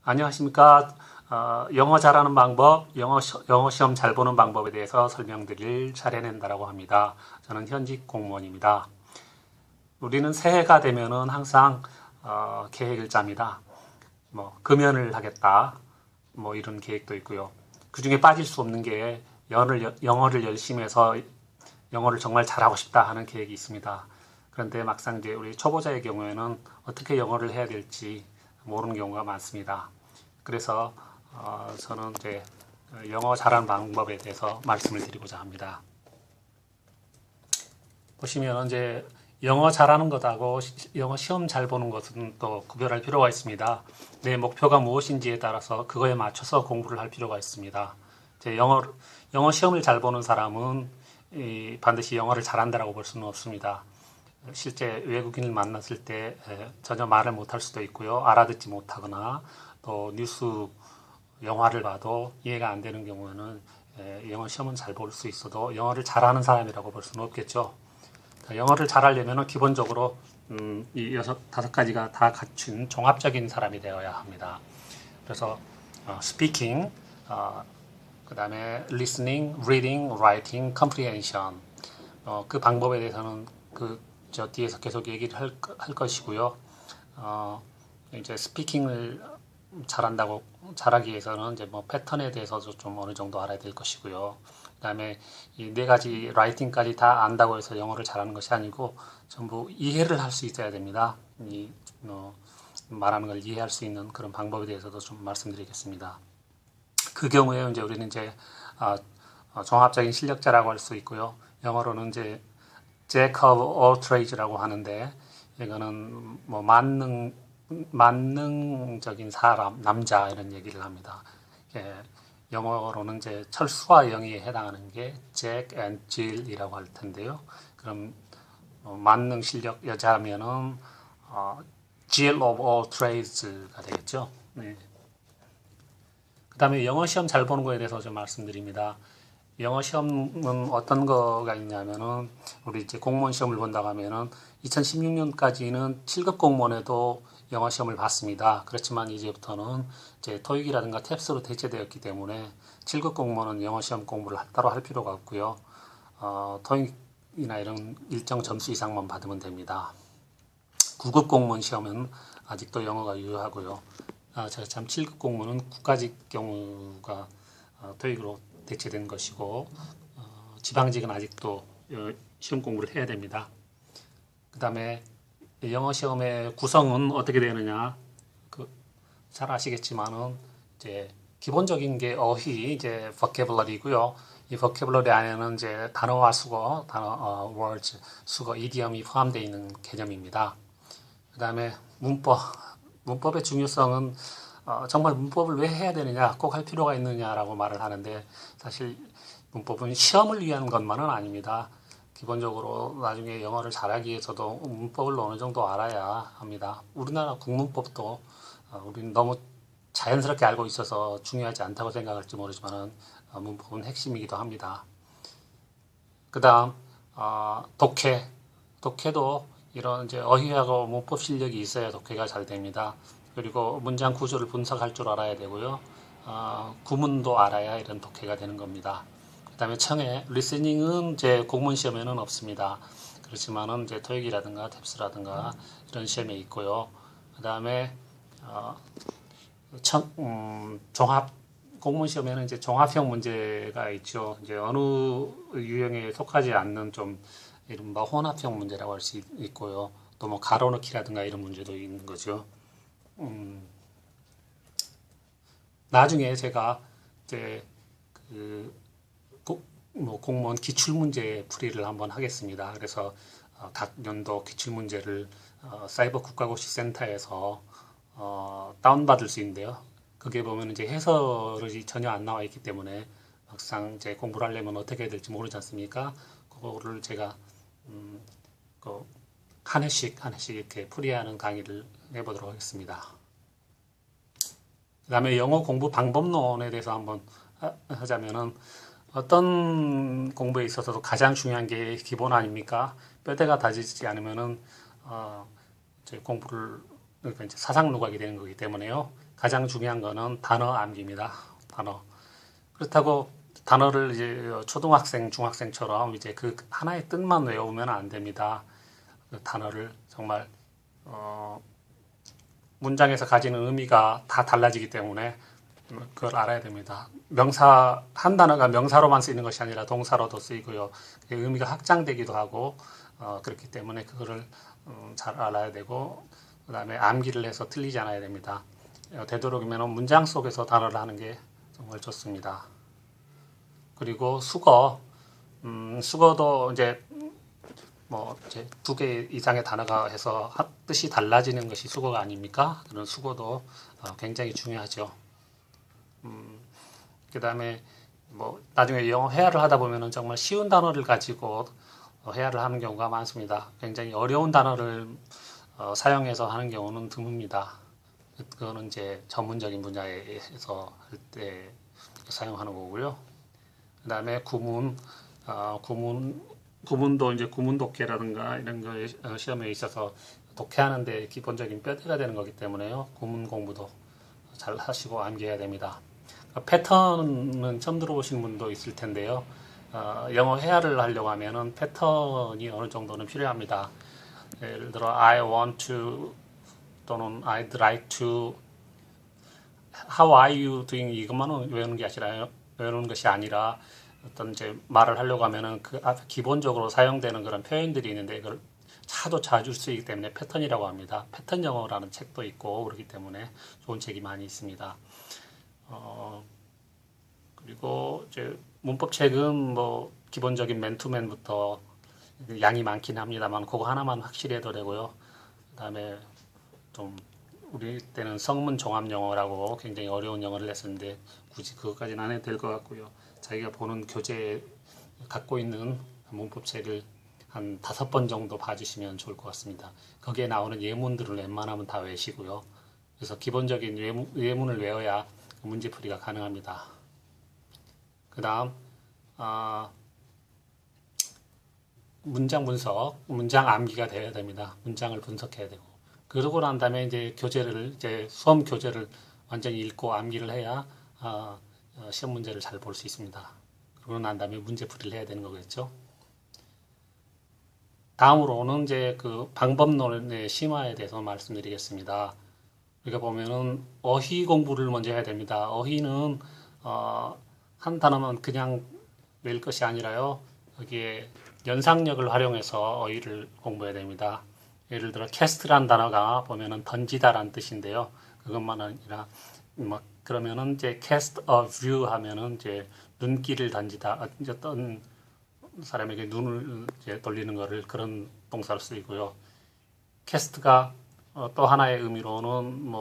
안녕하십니까. 영어 잘하는 방법, 영어 시험 잘 보는 방법에 대해서 설명드릴 차례낸다라고 합니다. 저는 현직 공무원입니다. 우리는 새해가 되면은 항상 계획을 짭니다. 금연을 하겠다. 이런 계획도 있고요. 그 중에 빠질 수 없는 게 영어를 열심히 해서 영어를 정말 잘하고 싶다 하는 계획이 있습니다. 그런데 막상 이제 우리 초보자의 경우에는 어떻게 영어를 해야 될지 모르는 경우가 많습니다. 그래서 저는 이제 영어 잘하는 방법에 대해서 말씀을 드리고자 합니다. 보시면 이제 영어 잘하는 것하고 영어 시험 잘 보는 것은 또 구별할 필요가 있습니다. 내 목표가 무엇인지에 따라서 그거에 맞춰서 공부를 할 필요가 있습니다. 이제 영어 시험을 잘 보는 사람은 반드시 영어를 잘한다라고 볼 수는 없습니다. 실제 외국인을 만났을 때 전혀 말을 못할 수도 있고요. 알아듣지 못하거나 또 뉴스 영화를 봐도 이해가 안 되는 경우에는 영어 시험은 잘 볼 수 있어도 영어를 잘하는 사람이라고 볼 수는 없겠죠. 영어를 잘하려면 기본적으로 이 다섯 가지가 다 갖춘 종합적인 사람이 되어야 합니다. 그래서 speaking, 그 다음에 listening, reading, writing, comprehension. 그 방법에 대해서는 저 뒤에서 계속 얘기를 할 것이고요. 이제 스피킹을 잘하기 위해서는 이제 패턴에 대해서도 좀 어느 정도 알아야 될 것이고요. 그다음에 이 네 가지 라이팅까지 다 안다고 해서 영어를 잘하는 것이 아니고 전부 이해를 할 수 있어야 됩니다. 말하는 걸 이해할 수 있는 그런 방법에 대해서도 좀 말씀드리겠습니다. 그 경우에 이제 우리는 이제 종합적인 실력자라고 할 수 있고요. 영어로는 이제 Jack of all trades라고 하는데 이거는 만능적인 사람, 남자 이런 얘기를 합니다. 영어로는 이제 철수와 영의에 해당하는 게 Jack and Jill이라고 할 텐데요. 그럼 만능 실력 여자면은 Jill of all trades가 되겠죠. 네. 그다음에 영어 시험 잘 보는 거에 대해서 좀 말씀드립니다. 영어 시험은 어떤 거가 있냐면은 우리 이제 공무원 시험을 본다고 하면은 2016년까지는 7급 공무원에도 영어 시험을 봤습니다. 그렇지만 이제부터는 이제 토익이라든가 탭스로 대체되었기 때문에 7급 공무원은 영어 시험 공부를 따로 할 필요가 없고요. 토익이나 이런 일정 점수 이상만 받으면 됩니다. 9급 공무원 시험은 아직도 영어가 유효하고요. 제가 참 7급 공무원은 국가직 경우가 토익으로 대체된 것이고 지방직은 아직도 시험 공부를 해야 됩니다. 그 다음에 영어 시험의 구성은 어떻게 되느냐 잘 아시겠지만은 이제 기본적인 게 어휘 이제 vocabulary고요. 이 vocabulary 안에는 이제 단어와 수거, words, 수거, idiom이 포함되어 있는 개념입니다. 그 다음에 문법의 중요성은 정말 문법을 왜 해야 되느냐, 꼭 할 필요가 있느냐라고 말을 하는데 사실 문법은 시험을 위한 것만은 아닙니다. 기본적으로 나중에 영어를 잘하기 위해서도 문법을 어느 정도 알아야 합니다. 우리나라 국문법도 우리는 너무 자연스럽게 알고 있어서 중요하지 않다고 생각할지 모르지만 문법은 핵심이기도 합니다. 그 다음 독해도 이런 이제 어휘하고 문법 실력이 있어야 독해가 잘 됩니다. 그리고 문장 구조를 분석할 줄 알아야 되고요. 구문도 알아야 이런 독해가 되는 겁니다. 그 다음에 청해, 리스닝은 이제 공무원 시험에는 없습니다. 그렇지만은 이제 토익이라든가 탭스라든가 이런 시험에 있고요. 그 다음에 종합 공무원 시험에는 이제 종합형 문제가 있죠. 이제 어느 유형에 속하지 않는 좀 이른바 혼합형 문제라고 할 수 있고요. 또 가로넣기라든가 이런 문제도 있는 거죠. 나중에 제가 이제 공무원 기출문제 풀이를 한번 하겠습니다. 그래서 각 연도 기출문제를 사이버 국가고시센터에서 다운받을 수 있는데요. 거기에 보면 이제 해설이 전혀 안 나와 있기 때문에 막상 이제 공부를 하려면 어떻게 해야 될지 모르지 않습니까? 그거를 제가 한 회씩 이렇게 풀이하는 강의를 해보도록 하겠습니다. 그 다음에 영어 공부 방법론에 대해서 한번 하자면은 어떤 공부에 있어서도 가장 중요한 게 기본 아닙니까? 뼈대가 다지지 않으면은 공부를 그러니까 이제 사상 누각이 되는 거기 때문에요. 가장 중요한 거는 단어 암기입니다. 단어. 그렇다고 단어를 이제 초등학생, 중학생처럼 이제 그 하나의 뜻만 외우면 안 됩니다. 그 단어를 정말 문장에서 가지는 의미가 다 달라지기 때문에 그걸 알아야 됩니다. 명사 한 단어가 명사로만 쓰이는 것이 아니라 동사로도 쓰이고요. 의미가 확장되기도 하고 그렇기 때문에 그거를 잘 알아야 되고 그다음에 암기를 해서 틀리지 않아야 됩니다. 되도록이면 문장 속에서 단어를 하는 게 정말 좋습니다. 그리고 수거도 이제 뭐 이제 두 개 이상의 단어가 해서 뜻이 달라지는 것이 수거가 아닙니까? 그런 수거도 굉장히 중요하죠. 그다음에 뭐 나중에 영어 회화를 하다 보면은 정말 쉬운 단어를 가지고 회화를 하는 경우가 많습니다. 굉장히 어려운 단어를 사용해서 하는 경우는 드뭅니다. 그거는 이제 전문적인 분야에서 할 때 사용하는 거고요. 그다음에 구문도 이제 구문 독해라든가 이런 거 시험에 있어서 독해하는데 기본적인 뼈대가 되는 거기 때문에요. 구문 공부도 잘 하시고 암기해야 됩니다. 패턴은 처음 들어보시는 분도 있을 텐데요. 영어 회화를 하려고 하면은 패턴이 어느 정도는 필요합니다. 예를 들어 I want to 또는 I'd like to How are you doing 이것만은 외우는 것이 아니라 어떤 이제 말을 하려고 하면은 그 앞에 기본적으로 사용되는 그런 표현들이 있는데 이걸 자주 쓰이기 때문에 패턴이라고 합니다. 패턴 영어라는 책도 있고 그렇기 때문에 좋은 책이 많이 있습니다. 그리고 이제 문법 책은 뭐 기본적인 맨투맨부터 양이 많긴 합니다만 그거 하나만 확실히 해도 되고요. 그다음에 좀 우리 때는 성문 종합 영어라고 굉장히 어려운 영어를 했었는데 굳이 그것까지는 안 해도 될 것 같고요. 자기가 보는 교재 갖고 있는 문법 책을 한 5번 정도 봐주시면 좋을 것 같습니다. 거기에 나오는 예문들을 웬만하면 다 외시고요. 그래서 기본적인 예문을 외워야 문제풀이가 가능합니다. 그 다음 문장 분석, 문장 암기가 되어야 됩니다. 문장을 분석해야 되고 그러고 난 다음에 이제 수험 교재를 완전히 읽고 암기를 해야 시험 문제를 잘 볼 수 있습니다. 그러고 난 다음에 문제풀이를 해야 되는 거겠죠. 다음으로는 이제 그 방법론의 심화에 대해서 말씀드리겠습니다. 우리가 보면은 어휘 공부를 먼저 해야 됩니다. 어휘는 한 단어만 그냥 외울 것이 아니라요. 여기에 연상력을 활용해서 어휘를 공부해야 됩니다. 예를 들어 캐스트란 단어가 보면은 던지다란 뜻인데요. 그것만 아니라 그러면은 이제 cast a view 하면은 이제 눈길을 던지다 어떤 사람에게 눈을 이제 돌리는 거를 그런 동사로 쓰이고요. 캐스트가 또 하나의 의미로는